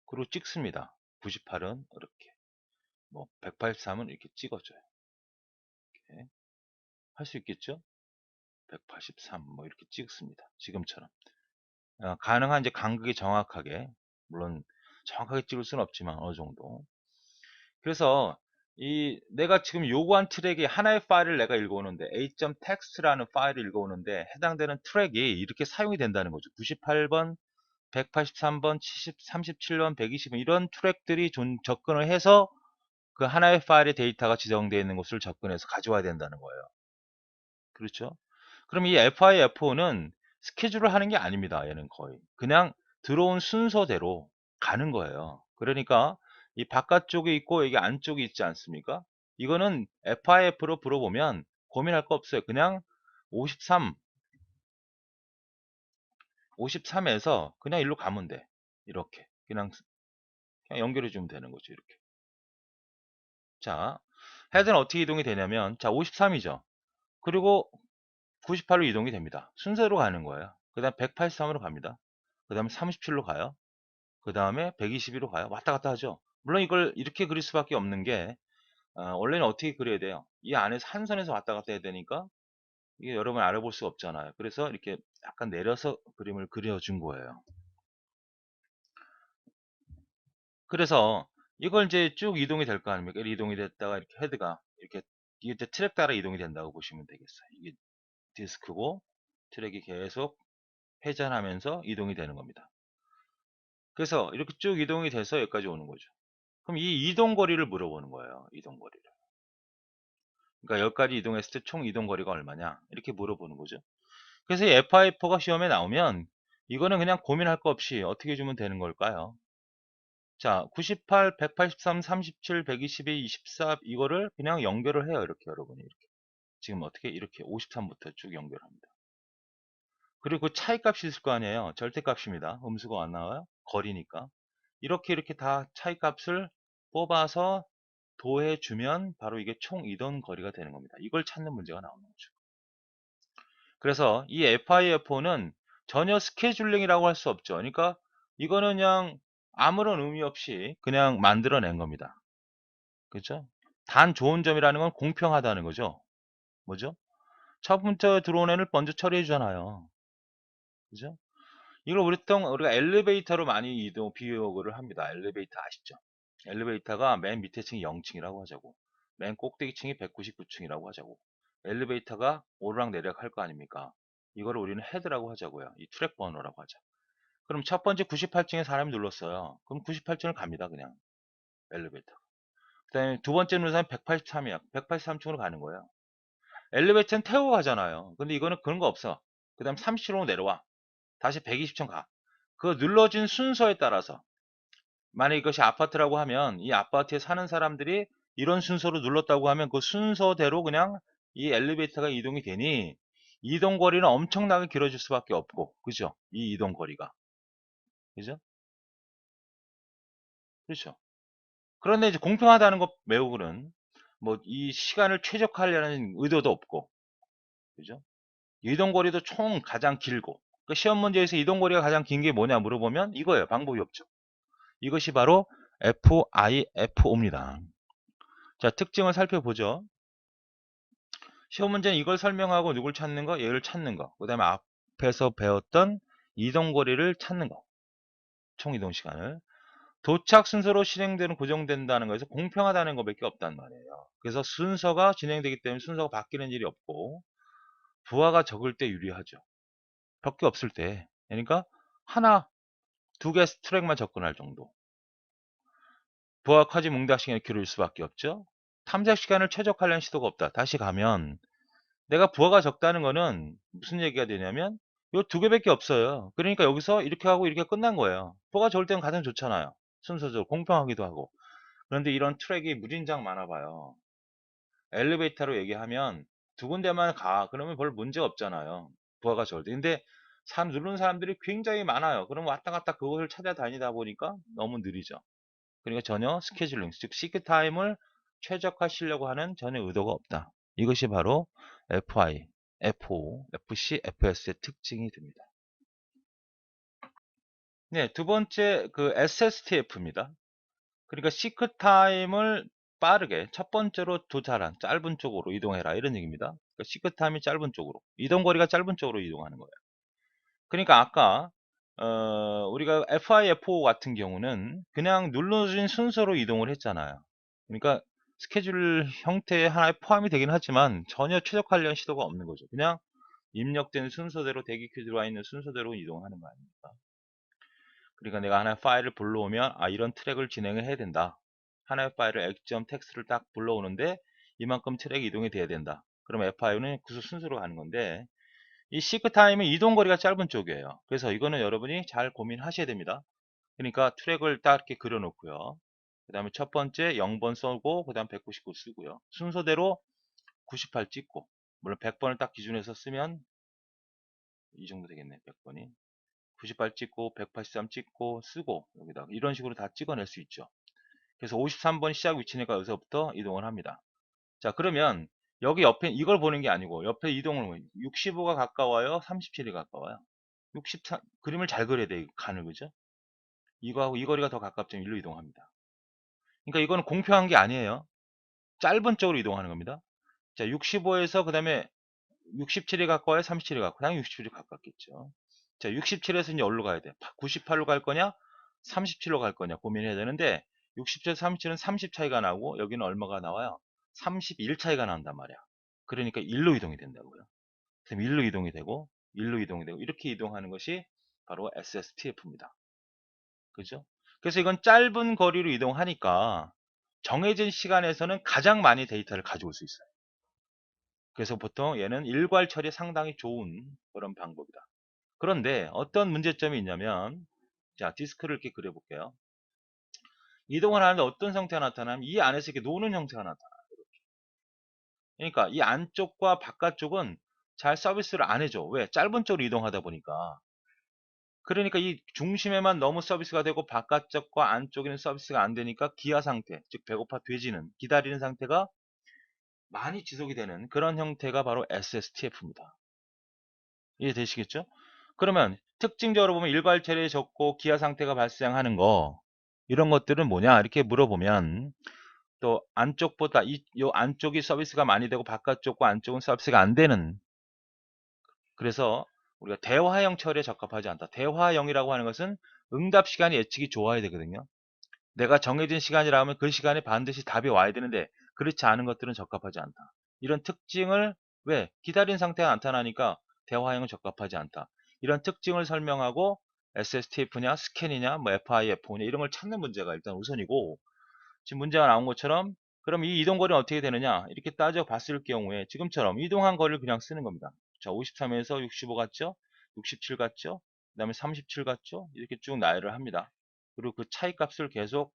그리고 찍습니다. 98은 이렇게. 뭐 183은 이렇게 찍어줘요. 이렇게. 할 수 있겠죠? 183 뭐 이렇게 찍습니다. 지금처럼. 가능한 이제 간극이 정확하게 물론 정확하게 찍을 수는 없지만 어느 정도. 그래서 이 내가 지금 요구한 트랙이 하나의 파일을 내가 읽어오는데 a.text라는 파일을 읽어오는데 해당되는 트랙이 이렇게 사용이 된다는 거죠. 98번, 183번, 70, 37번, 120번 이런 트랙들이 접근을 해서 그 하나의 파일의 데이터가 지정되어 있는 곳을 접근해서 가져와야 된다는 거예요. 그렇죠? 그럼 이 FI, F5는 스케줄을 하는 게 아닙니다. 얘는 거의. 그냥 들어온 순서대로 가는 거예요. 그러니까 이 바깥쪽에 있고 여기 안쪽에 있지 않습니까? 이거는 FIF로 물어보면 고민할 거 없어요. 그냥 53, 53에서 그냥 일로 가면 돼. 이렇게. 그냥 연결해 주면 되는 거죠. 이렇게. 자, 헤드는 어떻게 이동이 되냐면, 자, 53이죠. 그리고 98로 이동이 됩니다. 순서로 가는 거예요. 그 다음 183으로 갑니다. 그 다음에 37로 가요. 그 다음에 122로 가요. 왔다 갔다 하죠. 물론 이걸 이렇게 그릴 수밖에 없는 게 원래는 어떻게 그려야 돼요? 이 안에서 한 선에서 왔다 갔다 해야 되니까 이게 여러분 알아볼 수 없잖아요. 그래서 이렇게 약간 내려서 그림을 그려준 거예요. 그래서 이걸 이제 쭉 이동이 될 거 아닙니까? 이동이 됐다가 이렇게 헤드가 이렇게 이게 이제 트랙 따라 이동이 된다고 보시면 되겠어요. 이게 디스크고 트랙이 계속 회전하면서 이동이 되는 겁니다. 그래서 이렇게 쭉 이동이 돼서 여기까지 오는 거죠. 그럼 이 이동 거리를 물어보는 거예요. 이동 거리를. 그러니까 여기까지 이동했을 때 총 이동 거리가 얼마냐? 이렇게 물어보는 거죠. 그래서 이 FI4가 시험에 나오면 이거는 그냥 고민할 거 없이 어떻게 주면 되는 걸까요? 자, 98, 183, 37, 122, 24 이거를 그냥 연결을 해요. 이렇게 여러분이 이렇게. 지금 어떻게 이렇게 53부터 쭉 연결합니다. 그리고 그 차이 값이 있을 거 아니에요. 절대값입니다. 음수가 안 나와요. 거리니까. 이렇게 다 차이 값을 뽑아서 더해주면 바로 이게 총 이동 거리가 되는 겁니다. 이걸 찾는 문제가 나오는 거죠. 그래서 이 FIFO는 전혀 스케줄링이라고 할 수 없죠. 그러니까 이거는 그냥 아무런 의미 없이 그냥 만들어낸 겁니다. 그렇죠? 단 좋은 점이라는 건 공평하다는 거죠. 뭐죠? 첫 번째 들어온 애를 먼저 처리해 주잖아요. 그죠? 이걸 우리가 엘리베이터로 많이 비교를 합니다. 엘리베이터 아시죠? 엘리베이터가 맨 밑에 층이 0층이라고 하자고. 맨 꼭대기 층이 199층이라고 하자고. 엘리베이터가 오르락내리락 할 거 아닙니까? 이거를 우리는 헤드라고 하자고요. 이 트랙 번호라고 하자. 그럼 첫 번째 98층에 사람이 눌렀어요. 그럼 98층을 갑니다. 그냥 엘리베이터. 그 다음에 두 번째 누른 사람이 183이야. 183층으로 가는 거예요. 엘리베이터는 태우고 가잖아요. 근데 이거는 그런 거 없어. 그 다음 37로 내려와. 다시 120층 가. 그 눌러진 순서에 따라서 만약 이것이 아파트라고 하면 이 아파트에 사는 사람들이 이런 순서로 눌렀다고 하면 그 순서대로 그냥 이 엘리베이터가 이동이 되니 이동 거리는 엄청나게 길어질 수밖에 없고, 그죠? 이 이동 거리가, 그죠? 그렇죠. 그런데 이제 공평하다는 것 외우고는 뭐 이 시간을 최적화하려는 의도도 없고, 그죠? 이동 거리도 총 가장 길고, 그 시험 문제에서 이동 거리가 가장 긴 게 뭐냐 물어보면 이거예요. 방법이 없죠. 이것이 바로 FIFO입니다. 자, 특징을 살펴보죠. 시험 문제는 이걸 설명하고 누굴 찾는 거, 얘를 찾는 거, 그 다음에 앞에서 배웠던 이동거리를 찾는 거, 총 이동 시간을. 도착 순서로 진행되는 고정된다는 거에서 공평하다는 것밖에 없단 말이에요. 그래서 순서가 진행되기 때문에 순서가 바뀌는 일이 없고, 부하가 적을 때 유리하죠. 밖에 없을 때. 그러니까 하나, 두 개 트랙만 접근할 정도. 부하가 커지면 응답 시간이 길어질 수밖에 없죠. 탐색 시간을 최적화하려는 시도가 없다. 다시 가면 내가 부하가 적다는 거는 무슨 얘기가 되냐면 요 두 개밖에 없어요. 그러니까 여기서 이렇게 하고 이렇게 끝난 거예요. 부하가 적을 때는 가장 좋잖아요. 순서적으로 공평하기도 하고. 그런데 이런 트랙이 무진장 많아 봐요. 엘리베이터로 얘기하면 두 군데만 가. 그러면 별 문제가 없잖아요. 부하가 적을 때. 근데 사람 누르는 사람들이 굉장히 많아요. 그럼 왔다 갔다 그것을 찾아다니다 보니까 너무 느리죠. 그러니까 전혀 스케줄링, 즉 시크 타임을 최적화시려고 하는 전혀 의도가 없다. 이것이 바로 FI, FO, FC, FS의 특징이 됩니다. 네, 두 번째 그 SSTF입니다. 그러니까 시크 타임을 빠르게 첫 번째로 도달한 짧은 쪽으로 이동해라 이런 얘기입니다. 그러니까 시크 타임이 짧은 쪽으로, 이동 거리가 짧은 쪽으로 이동하는 거예요. 그러니까 아까 우리가 FIFO 같은 경우는 그냥 눌러진 순서로 이동을 했잖아요. 그러니까 스케줄 형태의 하나에 포함이 되긴 하지만 전혀 최적화하려는 시도가 없는 거죠. 그냥 입력된 순서대로 대기 큐 들어와 있는 순서대로 이동하는 거 아닙니까? 그러니까 내가 하나의 파일을 불러오면 이런 트랙을 진행을 해야 된다. 하나의 파일을 액점 텍스트를 딱 불러오는데 이만큼 트랙이 이동이 돼야 된다. 그럼 FI는 그 순서로 가는 건데 이 시크 타임은 이동 거리가 짧은 쪽이에요. 그래서 이거는 여러분이 잘 고민하셔야 됩니다. 그러니까 트랙을 딱 이렇게 그려 놓고요. 그 다음에 첫 번째 0번 써고 그 다음 199 쓰고요. 순서대로 98 찍고, 물론 100번을 딱 기준에서 쓰면 이 정도 되겠네. 100번이 98 찍고 183 찍고 쓰고 여기다 이런 식으로 다 찍어낼 수 있죠. 그래서 53번 시작 위치니까 여기서부터 이동을 합니다. 자, 그러면 여기 옆에 이걸 보는 게 아니고 옆에 이동을 65가 가까워요, 37이 가까워요. 63 그림을 잘 그려야 돼. 간을, 그죠? 이거하고 이 거리가 더 가깝지면 일로 이동합니다. 그러니까 이거는 공평한 게 아니에요. 짧은 쪽으로 이동하는 겁니다. 자, 65에서 그 다음에 67이 가까워요, 37이 가까워요. 당연히 67이 가깝겠죠. 자, 67에서 이제 어디로 가야 돼? 98로 갈 거냐? 37로 갈 거냐 고민해야 되는데 67에서 37은 30 차이가 나고 여기는 얼마가 나와요? 31 차이가 난단 말이야. 그러니까 1로 이동이 된다고요. 그럼 1로 이동이 되고 1로 이동이 되고 이렇게 이동하는 것이 바로 SSTF입니다. 그죠? 그래서 이건 짧은 거리로 이동하니까 정해진 시간에서는 가장 많이 데이터를 가져올 수 있어요. 그래서 보통 얘는 일괄 처리에 상당히 좋은 그런 방법이다. 그런데 어떤 문제점이 있냐면, 자, 디스크를 이렇게 그려볼게요. 이동을 하는데 어떤 형태가 나타나면 이 안에서 이렇게 노는 형태가 나타나요. 그러니까 이 안쪽과 바깥쪽은 잘 서비스를 안 해줘. 왜? 짧은 쪽으로 이동하다 보니까. 그러니까 이 중심에만 너무 서비스가 되고 바깥쪽과 안쪽에는 서비스가 안 되니까 기아 상태, 즉 배고파 돼지는 기다리는 상태가 많이 지속이 되는 그런 형태가 바로 SSTF입니다. 이해되시겠죠? 그러면 특징적으로 보면 일괄처리에 적고 기아 상태가 발생하는 거 이런 것들은 뭐냐 이렇게 물어보면 또 안쪽보다 요 안쪽이 서비스가 많이 되고 바깥쪽과 안쪽은 서비스가 안 되는, 그래서 우리가 대화형 처리에 적합하지 않다. 대화형이라고 하는 것은 응답 시간이 예측이 좋아야 되거든요. 내가 정해진 시간이라면 그 시간에 반드시 답이 와야 되는데 그렇지 않은 것들은 적합하지 않다. 이런 특징을 왜 기다린 상태가 나타나니까 대화형은 적합하지 않다. 이런 특징을 설명하고 SSTF냐 스캔이냐 뭐 FIFO냐 이런 걸 찾는 문제가 일단 우선이고, 지금 문제가 나온 것처럼 그럼 이 이동 거리는 어떻게 되느냐 이렇게 따져 봤을 경우에 지금처럼 이동한 거리를 그냥 쓰는 겁니다. 자, 53에서 65 같죠? 67 같죠? 그 다음에 37 같죠? 이렇게 쭉 나열을 합니다. 그리고 그 차이값을 계속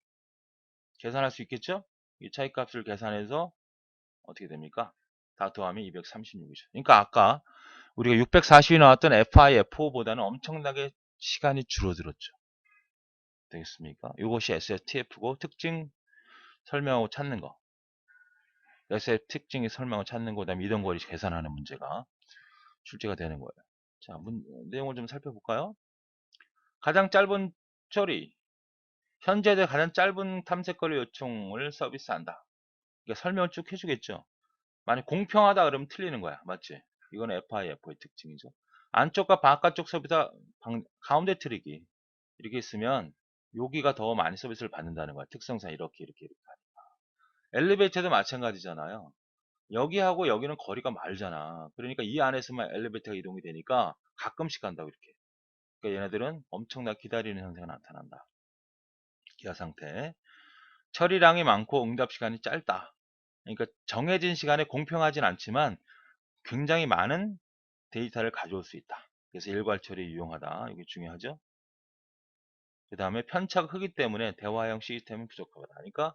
계산할 수 있겠죠? 이 차이값을 계산해서 어떻게 됩니까? 다 더하면 236이죠. 그러니까 아까 우리가 640이 나왔던 FI, F5보다는 엄청나게 시간이 줄어들었죠. 되겠습니까? 이것이 SFTF고 특징 설명하고 찾는 거. SF 특징이 설명을 찾는 거, 그다음에 이동거리 계산하는 문제가 출제가 되는 거예요. 자, 내용을 좀 살펴볼까요? 가장 짧은 처리. 현재의 가장 짧은 탐색거리 요청을 서비스한다. 그러니까 설명을 쭉 해주겠죠. 만약 공평하다 그러면 틀리는 거야. 맞지? 이건 FIF의 특징이죠. 안쪽과 바깥쪽 서비스 가운데 트릭이 이렇게 있으면 여기가 더 많이 서비스를 받는다는 거야. 특성상 이렇게. 엘리베이터도 마찬가지잖아요. 여기하고 여기는 거리가 멀잖아. 그러니까 이 안에서만 엘리베이터가 이동이 되니까 가끔씩 간다고 이렇게. 그러니까 얘네들은 엄청나게 기다리는 현상이 나타난다. 기아 상태. 처리량이 많고 응답 시간이 짧다. 그러니까 정해진 시간에 공평하진 않지만 굉장히 많은 데이터를 가져올 수 있다. 그래서 일괄 처리 유용하다. 이게 중요하죠. 그 다음에 편차가 크기 때문에 대화형 시스템은 부족하다. 그러니까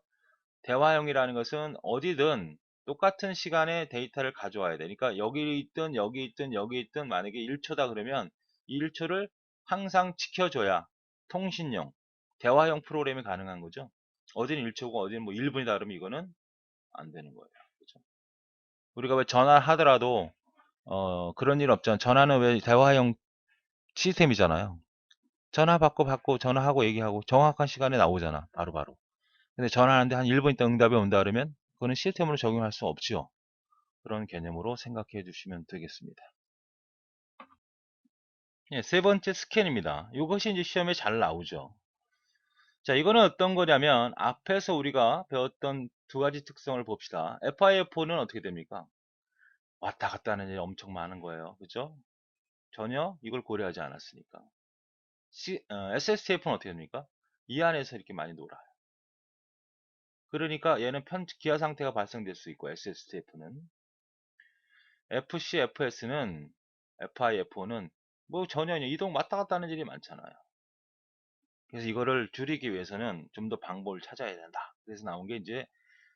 대화형이라는 것은 어디든 똑같은 시간에 데이터를 가져와야 되니까 여기 있든 여기 있든 여기 있든 만약에 1초다 그러면 이 1초를 항상 지켜줘야 통신용, 대화형 프로그램이 가능한 거죠. 어디는 1초고 어디는 뭐 1분이다 그러면 이거는 안 되는 거예요. 그렇죠? 우리가 왜 전화를 하더라도 그런 일 없잖아. 전화는 왜 대화형 시스템이잖아요. 전화 받고 전화하고 얘기하고 정확한 시간에 나오잖아. 바로바로. 근데 전화하는데 한 1분 있다 응답이 온다 그러면 그거는 시스템으로 적용할 수 없죠. 그런 개념으로 생각해 주시면 되겠습니다. 예, 세 번째 스캔입니다. 이것이 이제 시험에 잘 나오죠. 자, 이거는 어떤 거냐면 앞에서 우리가 배웠던 두 가지 특성을 봅시다. FIFO는 어떻게 됩니까? 왔다 갔다 하는 일이 엄청 많은 거예요. 그죠? 전혀 이걸 고려하지 않았으니까. SSTF는 어떻게 됩니까? 이 안에서 이렇게 많이 놀아요. 그러니까 얘는 기하 상태가 발생될 수 있고 SSTF는 FC, FS는 FIFO는 뭐 전혀 이동 왔다 갔다 하는 일이 많잖아요. 그래서 이거를 줄이기 위해서는 좀 더 방법을 찾아야 된다. 그래서 나온 게 이제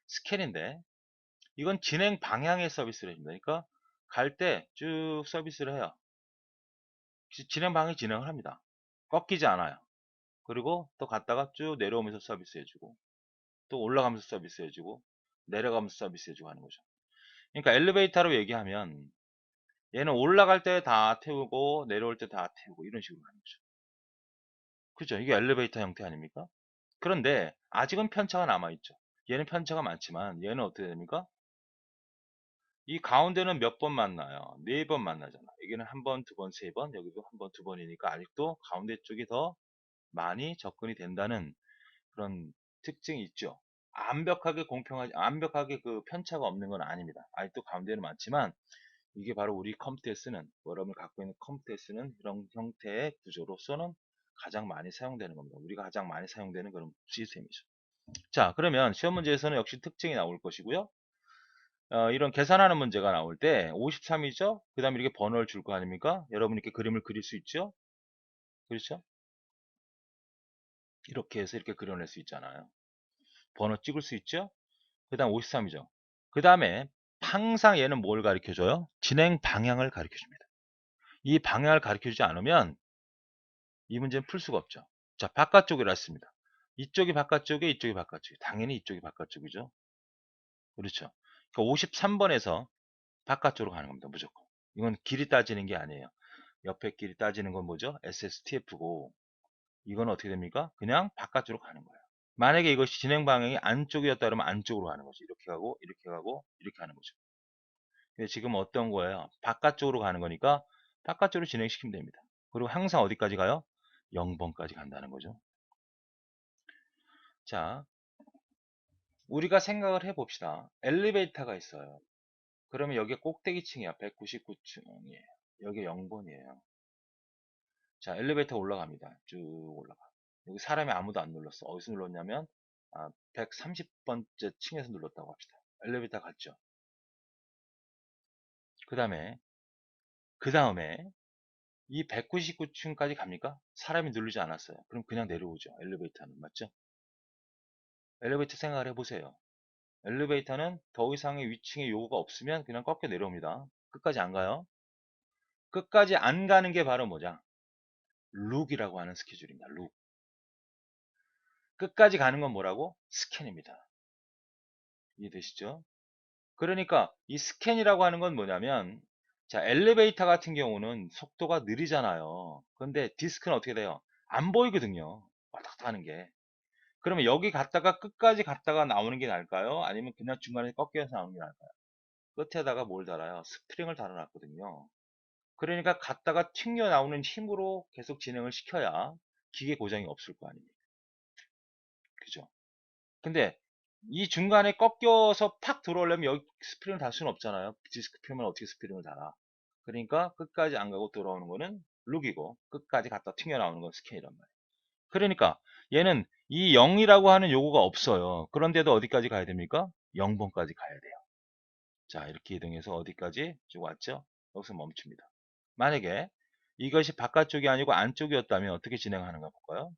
스캔인데 이건 진행 방향의 서비스를 해줍니다. 그러니까 갈 때 쭉 서비스를 해요. 진행 방향 진행을 합니다. 꺾이지 않아요. 그리고 또 갔다가 쭉 내려오면서 서비스 해주고 또 올라가면서 서비스 해주고 내려가면서 서비스 해주고 하는 거죠. 그러니까 엘리베이터로 얘기하면 얘는 올라갈 때 다 태우고 내려올 때 다 태우고 이런 식으로 하는 거죠. 그죠? 이게 엘리베이터 형태 아닙니까? 그런데 아직은 편차가 남아있죠. 얘는 편차가 많지만 얘는 어떻게 됩니까? 이 가운데는 몇 번 만나요? 네 번 만나잖아. 여기는 한 번, 두 번, 세 번, 여기도 한 번, 두 번이니까 아직도 가운데 쪽이 더 많이 접근이 된다는 그런 특징이 있죠. 완벽하게 그 편차가 없는 건 아닙니다. 아직도 가운데는 많지만 이게 바로 우리 컴퓨터에 쓰는, 여러분이 갖고 있는 컴퓨터에 쓰는 이런 형태의 구조로서는 가장 많이 사용되는 겁니다. 우리가 가장 많이 사용되는 그런 시스템이죠. 자, 그러면 시험 문제에서는 역시 특징이 나올 것이고요. 이런 계산하는 문제가 나올 때 53이죠? 그 다음에 이렇게 번호를 줄 거 아닙니까? 여러분 이렇게 그림을 그릴 수 있죠? 그렇죠? 이렇게 해서 이렇게 그려낼 수 있잖아요. 번호 찍을 수 있죠? 그 다음 53이죠. 그 다음에 항상 얘는 뭘 가르쳐 줘요? 진행 방향을 가르쳐 줍니다. 이 방향을 가르쳐 주지 않으면 이 문제는 풀 수가 없죠. 자, 바깥쪽이라 했습니다. 이쪽이 바깥쪽에 이쪽이 바깥쪽이 당연히 이쪽이 바깥쪽이죠. 그렇죠. 그러니까 53번에서 바깥쪽으로 가는 겁니다. 무조건. 이건 길이 따지는 게 아니에요. 옆에 길이 따지는 건 뭐죠? SSTF고 이건 어떻게 됩니까? 그냥 바깥쪽으로 가는 거예요. 만약에 이것이 진행 방향이 안쪽이었다 그러면 안쪽으로 가는 거죠. 이렇게 가고 이렇게 가고 이렇게 하는 거죠. 근데 지금 어떤 거예요? 바깥쪽으로 가는 거니까 바깥쪽으로 진행시키면 됩니다. 그리고 항상 어디까지 가요? 0번까지 간다는 거죠. 자, 우리가 생각을 해봅시다. 엘리베이터가 있어요. 그러면 여기 꼭대기층이야. 199층이에요. 여기 0번이에요. 자, 엘리베이터 올라갑니다. 쭉 올라가. 여기 사람이 아무도 안 눌렀어. 어디서 눌렀냐면 130번째 층에서 눌렀다고 합시다. 엘리베이터 갔죠. 그 다음에 이 199층까지 갑니까? 사람이 누르지 않았어요. 그럼 그냥 내려오죠. 엘리베이터는. 맞죠? 엘리베이터 생각을 해보세요. 엘리베이터는 더 이상의 위층의 요구가 없으면 그냥 꺾여 내려옵니다. 끝까지 안 가요. 끝까지 안 가는 게 바로 뭐냐? 룩이라고 하는 스케줄입니다. 룩. 끝까지 가는 건 뭐라고? 스캔입니다. 이해되시죠? 그러니까 이 스캔이라고 하는 건 뭐냐면, 자, 엘리베이터 같은 경우는 속도가 느리잖아요. 근데 디스크는 어떻게 돼요? 안 보이거든요. 왔다 갔다 하는 게. 그러면 여기 갔다가 끝까지 갔다가 나오는 게 나을까요? 아니면 그냥 중간에 꺾여서 나오는 게 나을까요? 끝에다가 뭘 달아요? 스프링을 달아놨거든요. 그러니까 갔다가 튕겨 나오는 힘으로 계속 진행을 시켜야 기계 고장이 없을 거 아닙니까? 그죠? 근데 이 중간에 꺾여서 팍 들어오려면 여기 스프링을 달 수는 없잖아요. 디스크 표면 어떻게 스프링을 달아? 그러니까 끝까지 안 가고 돌아오는 거는 룩이고 끝까지 갔다 튕겨 나오는 건 스캔이란 말이에요. 그러니까 얘는 이 0이라고 하는 요구가 없어요. 그런데도 어디까지 가야 됩니까? 0번까지 가야 돼요. 자, 이렇게 이동해서 어디까지 쭉 왔죠? 여기서 멈춥니다. 만약에 이것이 바깥쪽이 아니고 안쪽이었다면 어떻게 진행하는가 볼까요?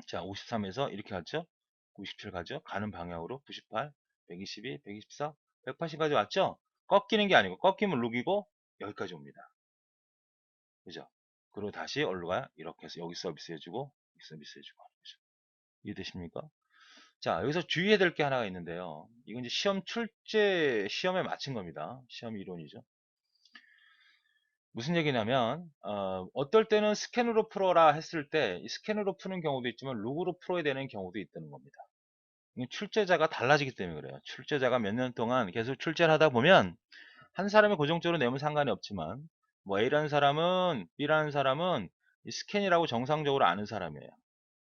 자, 53에서 이렇게 갔죠? 97 가죠? 가는 방향으로 98, 122, 124, 180까지 왔죠? 꺾이는 게 아니고 꺾이면 룩이고 여기까지 옵니다. 그죠? 그리고 다시 어디로 가요? 이렇게 해서 여기 서비스 해주고 여기 서비스 해주고 하는 거죠. 이해되십니까? 자, 여기서 주의해야 될 게 하나가 있는데요. 이건 이제 시험 출제 시험에 맞춘 겁니다. 시험 이론이죠. 무슨 얘기냐면 어떨 때는 스캔으로 풀어라 했을 때 이 스캔으로 푸는 경우도 있지만 룩으로 풀어야 되는 경우도 있다는 겁니다. 이게 출제자가 달라지기 때문에 그래요. 출제자가 몇 년 동안 계속 출제를 하다 보면 한 사람이 고정적으로 내면 상관이 없지만 뭐 A라는 사람은 B라는 사람은 이 스캔이라고 정상적으로 아는 사람이에요.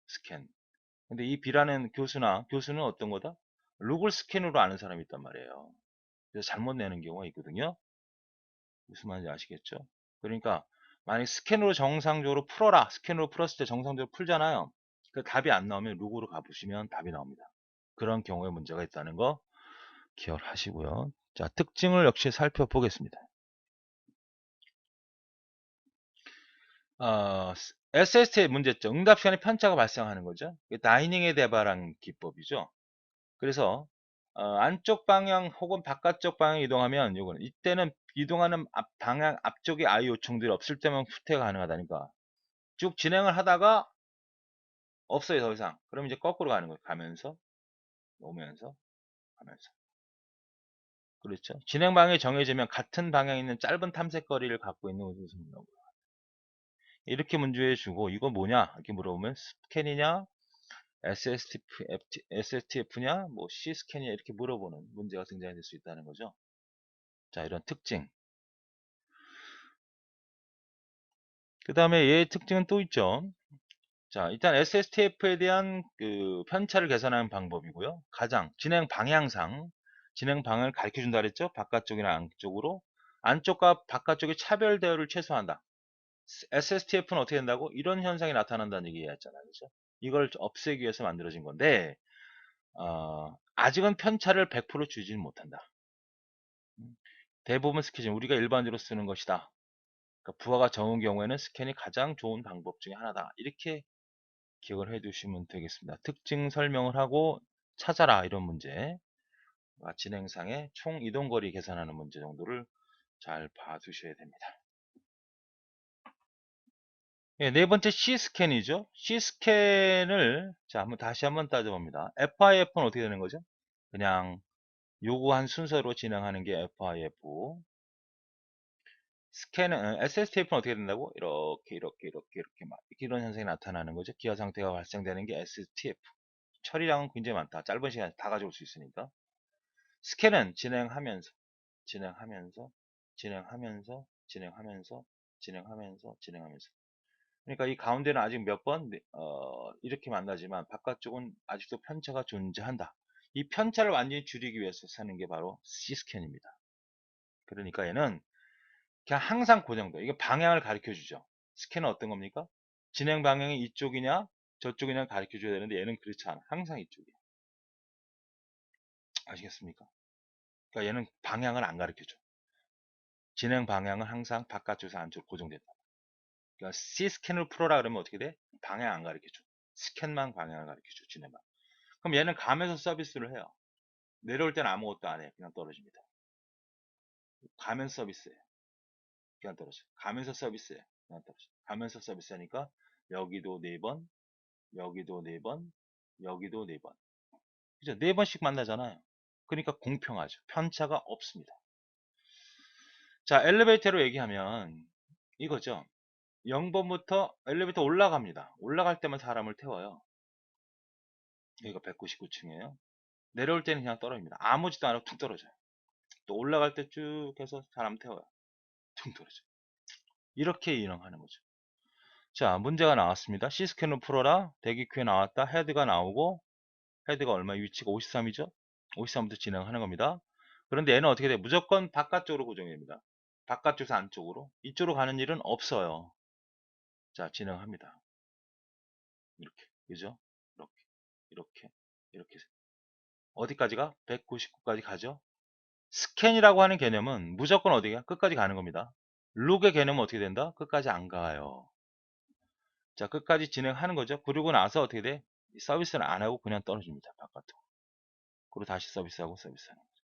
스캔. 근데 이 B라는 교수는 어떤 거다? 룩을 스캔으로 아는 사람이 있단 말이에요. 그래서 잘못 내는 경우가 있거든요. 무슨 말인지 아시겠죠? 그러니까 만약 스캔으로 정상적으로 풀어라. 스캔으로 풀었을 때 정상적으로 풀잖아요. 그 답이 안 나오면 룩으로 가보시면 답이 나옵니다. 그런 경우에 문제가 있다는 거 기억하시고요. 자, 특징을 역시 살펴보겠습니다. SST의 문제점, 응답 시간에 편차가 발생하는 거죠. 다이닝에 대발한 기법이죠. 그래서 안쪽 방향 혹은 바깥쪽 방향 이동하면 요거는 이때는 이동하는 방향 앞쪽에 아이 요청들이 없을 때만 후퇴가 가능하다니까 쭉 진행을 하다가 없어요 더 이상. 그럼 이제 거꾸로 가는 거예요. 가면서 오면서 가면서. 그렇죠. 진행 방향이 정해지면 같은 방향에 있는 짧은 탐색 거리를 갖고 있는 우주선이라고. 이렇게 문제해 주고 이거 뭐냐 이렇게 물어보면 스캔이냐 SSTF냐 뭐 C스캔이냐 이렇게 물어보는 문제가 등장이 될 수 있다는 거죠. 자, 이런 특징. 그 다음에 얘의 특징은 또 있죠. 자, 일단 SSTF에 대한 그 편차를 계산하는 방법이고요. 가장 진행 방향을 가르쳐 준다 그랬죠. 바깥쪽이나 안쪽으로. 안쪽과 바깥쪽의 차별 대열을 최소화한다. SSTF는 어떻게 된다고? 이런 현상이 나타난다는 얘기였잖아요. 그죠? 이걸 없애기 위해서 만들어진 건데 아직은 편차를 100% 주지는 못한다. 대부분 스캔은 우리가 일반적으로 쓰는 것이다. 그러니까 부하가 적은 경우에는 스캔이 가장 좋은 방법 중에 하나다. 이렇게 기억을 해 두시면 되겠습니다. 특징 설명을 하고 찾아라 이런 문제, 진행상의 총 이동거리 계산하는 문제 정도를 잘 봐두셔야 됩니다. 예, 네 번째 C스캔이죠. C스캔을 자 한번 다시 한번 따져봅니다. FIF는 어떻게 되는 거죠? 그냥 요구한 순서로 진행하는 게 FIF. 스캔은 SSTF는 어떻게 된다고? 이렇게 막 이런 현상이 나타나는 거죠. 기화 상태가 발생되는 게 STF. 처리량은 굉장히 많다. 짧은 시간에 다 가져올 수 있으니까. 스캔은 진행하면서, 진행하면서, 진행하면서, 진행하면서, 진행하면서, 진행하면서. 그러니까 이 가운데는 아직 몇 번, 이렇게 만나지만 바깥쪽은 아직도 편차가 존재한다. 이 편차를 완전히 줄이기 위해서 사는 게 바로 C스캔입니다. 그러니까 얘는 그냥 항상 고정돼. 이게 방향을 가르쳐 주죠. 스캔은 어떤 겁니까? 진행 방향이 이쪽이냐, 저쪽이냐 가르쳐 줘야 되는데 얘는 그렇지 않아. 항상 이쪽이야. 아시겠습니까? 그러니까 얘는 방향을 안 가르쳐 줘. 진행 방향은 항상 바깥쪽에서 안쪽으로 고정된다. 그러니까 C 스캔을 풀어라 그러면 어떻게 돼? 방향 안 가르쳐줘. 스캔만 방향을 가르쳐줘. 지네만. 그럼 얘는 가면서 서비스를 해요. 내려올 때는 아무것도 안 해. 그냥 떨어집니다. 가면서 서비스해. 그냥 떨어져. 가면서 서비스해. 그냥 떨어져. 가면서 서비스하니까 여기도 4번, 여기도 4번, 여기도 4번. 그죠? 4번씩 만나잖아요. 그러니까 공평하죠. 편차가 없습니다. 자, 엘리베이터로 얘기하면 이거죠. 0번부터 엘리베이터 올라갑니다. 올라갈 때만 사람을 태워요. 여기가 199층이에요. 내려올 때는 그냥 떨어집니다. 아무 짓도 안 하고 툭 떨어져요. 또 올라갈 때 쭉 해서 사람 태워요. 툭 떨어져요. 이렇게 이용하는 거죠. 자, 문제가 나왔습니다. C스캔으로 풀어라. 대기 큐에 나왔다. 헤드가 나오고 헤드가 얼마 위치가 53이죠. 53부터 진행하는 겁니다. 그런데 얘는 어떻게 돼? 무조건 바깥쪽으로 고정됩니다. 바깥쪽에서 안쪽으로. 이쪽으로 가는 일은 없어요. 자, 진행합니다. 이렇게. 그죠? 이렇게. 이렇게. 이렇게. 어디까지가? 199까지 가죠. 스캔이라고 하는 개념은 무조건 어디가? 끝까지 가는 겁니다. 룩의 개념은 어떻게 된다? 끝까지 안 가요. 자, 끝까지 진행하는 거죠. 그리고 나서 어떻게 돼? 서비스를 안 하고 그냥 떨어집니다. 바깥으로. 그리고 다시 서비스하고 서비스하는 거죠.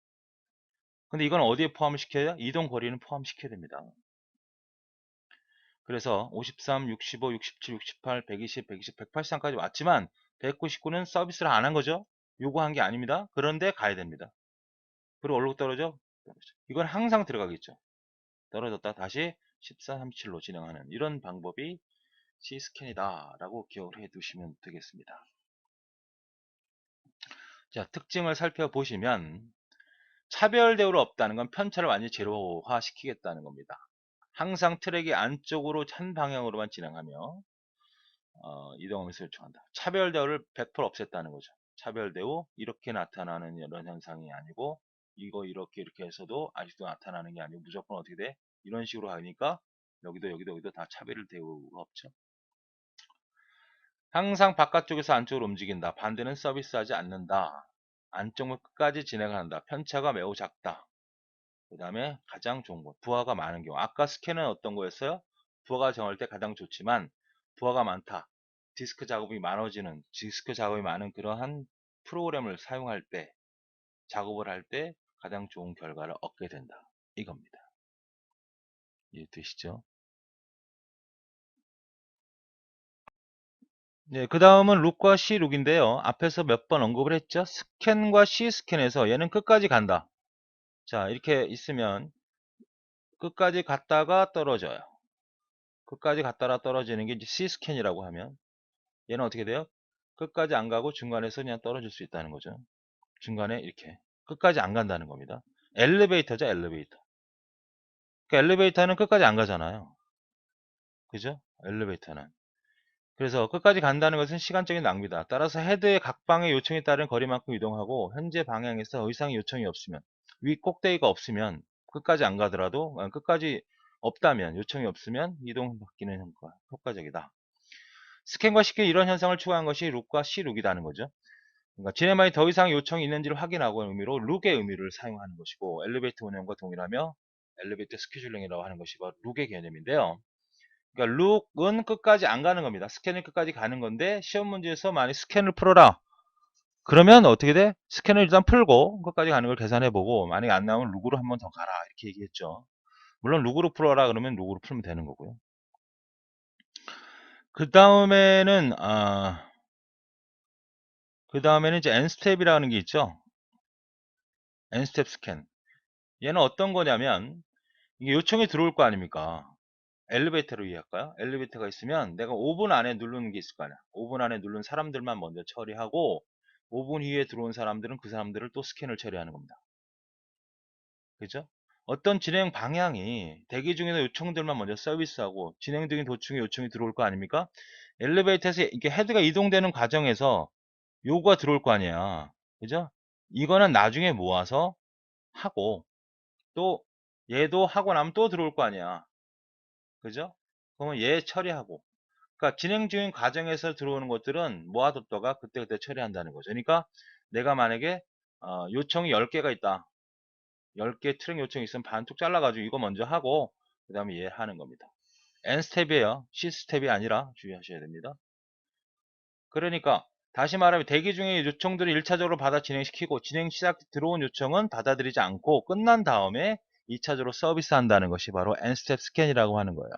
근데 이건 어디에 포함을 시켜야? 이동 거리는 포함시켜야 됩니다. 그래서 53, 65, 67, 68, 120, 120, 183까지 왔지만 199는 서비스를 안 한 거죠. 요구한 게 아닙니다. 그런데 가야 됩니다. 그리고 어디로 떨어져? 이건 항상 들어가겠죠. 떨어졌다 다시 14, 37로 진행하는 이런 방법이 C스캔이다 라고 기억을 해 두시면 되겠습니다. 자, 특징을 살펴보시면 차별 대우로 없다는 건 편차를 완전히 제로화 시키겠다는 겁니다. 항상 트랙이 안쪽으로 한 방향으로만 진행하며 이동하면서 요청한다. 차별 대우를 100% 없앴다는 거죠. 차별 대우 이렇게 나타나는 이런 현상이 아니고 이거 이렇게 해서도 아직도 나타나는 게 아니고 무조건 어떻게 돼? 이런 식으로 하니까 여기도 다 차별 대우가 없죠. 항상 바깥쪽에서 안쪽으로 움직인다. 반대는 서비스하지 않는다. 안쪽을 끝까지 진행한다. 편차가 매우 작다. 그 다음에 가장 좋은 것, 부하가 많은 경우. 아까 스캔은 어떤 거였어요? 부하가 정할 때 가장 좋지만 부하가 많다. 디스크 작업이 많아지는, 디스크 작업이 많은 그러한 프로그램을 사용할 때, 작업을 할 때 가장 좋은 결과를 얻게 된다. 이겁니다. 이해되시죠? 네, 그 다음은 룩과 C 룩인데요. 앞에서 몇 번 언급을 했죠? 스캔과 C 스캔에서 얘는 끝까지 간다. 자, 이렇게 있으면 끝까지 갔다가 떨어져요. 끝까지 갔다가 떨어지는 게 이제 C 스캔이라고 하면 얘는 어떻게 돼요? 끝까지 안 가고 중간에서 그냥 떨어질 수 있다는 거죠. 중간에 이렇게 끝까지 안 간다는 겁니다. 엘리베이터죠, 엘리베이터. 그러니까 엘리베이터는 끝까지 안 가잖아요. 그죠? 엘리베이터는. 그래서 끝까지 간다는 것은 시간적인 낭비다. 따라서 헤드의 각 방의 요청에 따른 거리만큼 이동하고 현재 방향에서 더 이상의 요청이 없으면 위 꼭대기가 없으면 끝까지 안 가더라도 끝까지 없다면 요청이 없으면 이동 바뀌는 효과 효과적이다. 스캔과 쉽게 이런 현상을 추구한 것이 룩과 C룩이라는 거죠. 그러니까 지네만이 더 이상 요청이 있는지를 확인하고 하는 의미로 룩의 의미를 사용하는 것이고 엘리베이터 운영과 동일하며 엘리베이터 스케줄링이라고 하는 것이 바로 룩의 개념인데요. 그러니까 룩은 끝까지 안 가는 겁니다. 스캔은 끝까지 가는 건데 시험 문제에서 만약 스캔을 풀어라. 그러면 어떻게 돼? 스캔을 일단 풀고 끝까지 가는 걸 계산해보고 만약에 안 나오면 룩으로 한 번 더 가라 이렇게 얘기했죠. 물론 룩으로 풀어라 그러면 룩으로 풀면 되는 거고요. 그 다음에는 이제 n스텝이라는 게 있죠. n스텝 스캔. 얘는 어떤 거냐면 이게 요청이 들어올 거 아닙니까? 엘리베이터로 이해할까요? 엘리베이터가 있으면 내가 5분 안에 누르는 게 있을 거 아니야. 5분 안에 누른 사람들만 먼저 처리하고 5분 이후에 들어온 사람들은 그 사람들을 또 스캔을 처리하는 겁니다. 그죠? 어떤 진행 방향이 대기 중에서 요청들만 먼저 서비스하고 진행 중인 도중에 요청이 들어올 거 아닙니까? 엘리베이터에서 이렇게 헤드가 이동되는 과정에서 요구가 들어올 거 아니야. 그죠? 이거는 나중에 모아서 하고 또 얘도 하고 나면 또 들어올 거 아니야. 그죠? 그러면 얘 처리하고 그러니까 진행 중인 과정에서 들어오는 것들은 모아뒀다가 그때그때 처리한다는 거죠. 그러니까 내가 만약에 요청이 10개가 있다. 10개 트랙 요청이 있으면 반쪽 잘라가지고 이거 먼저 하고 그 다음에 얘 하는 겁니다. N스텝이에요. C스텝이 아니라 주의하셔야 됩니다. 그러니까 다시 말하면 대기 중에 요청들을 1차적으로 받아 진행시키고 진행 시작 들어온 요청은 받아들이지 않고 끝난 다음에 2차적으로 서비스한다는 것이 바로 N스텝 스캔이라고 하는 거예요.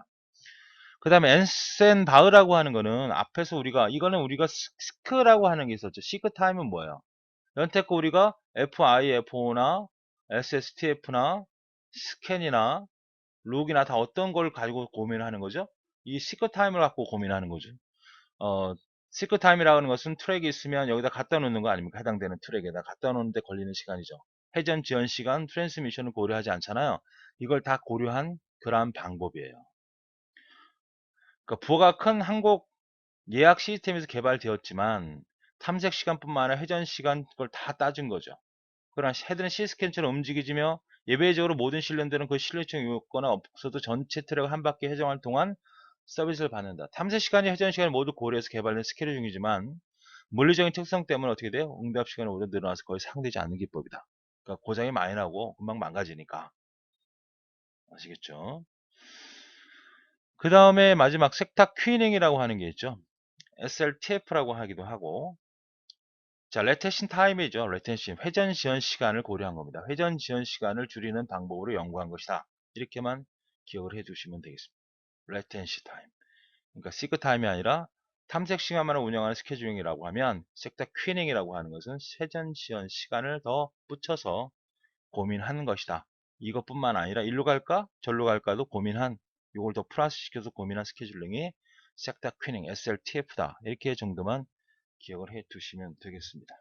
그 다음에 N센 바흐라고 하는 거는 앞에서 이거는 우리가 시크라고 하는 게 있었죠. 시크 타임은 뭐예요? 연태껏 우리가 FIFO나 SSTF나 스캔이나 룩이나 다 어떤 걸 가지고 고민하는 거죠? 이 시크 타임을 갖고 고민하는 거죠. 어, 시크 타임이라는 것은 트랙이 있으면 여기다 갖다 놓는 거 아닙니까? 해당되는 트랙에다 갖다 놓는데 걸리는 시간이죠. 회전 지연 시간, 트랜스미션을 고려하지 않잖아요. 이걸 다 고려한 그러한 방법이에요. 그러니까 부하가 큰 항공 예약 시스템에서 개발되었지만 탐색 시간뿐만 아니라 회전 시간 걸 다 따진 거죠. 그러나 헤드는 C스캔처럼 움직이지며 예외적으로 모든 실련들은 그 실내층이 없거나 없어도 전체 트랙을 한 바퀴 회전할 동안 서비스를 받는다. 탐색 시간이 회전 시간을 모두 고려해서 개발된 스케줄 중이지만 물리적인 특성 때문에 어떻게 돼요? 응답 시간이 오히려 늘어나서 거의 사용되지 않는 기법이다. 그러니까 고장이 많이 나고 금방 망가지니까. 아시겠죠? 그 다음에 마지막 섹탁 퀴닝이라고 하는 게 있죠. SLTF라고 하기도 하고, 자, 레텐션 타임이죠. 레텐션, 회전 지연 시간을 고려한 겁니다. 회전 지연 시간을 줄이는 방법으로 연구한 것이다. 이렇게만 기억을 해 두시면 되겠습니다. 레텐시 타임. 그러니까 시크 타임이 아니라 탐색 시간만을 운영하는 스케줄링이라고 하면 섹터 퀴닝이라고 하는 것은 회전 지연 시간을 더 붙여서 고민하는 것이다. 이것뿐만 아니라 일로 갈까 절로 갈까도 고민한, 이걸 더 플러스 시켜서 고민한 스케줄링이 섹터 퀴닝 SLTF다. 이렇게 정도만 기억을 해 두시면 되겠습니다.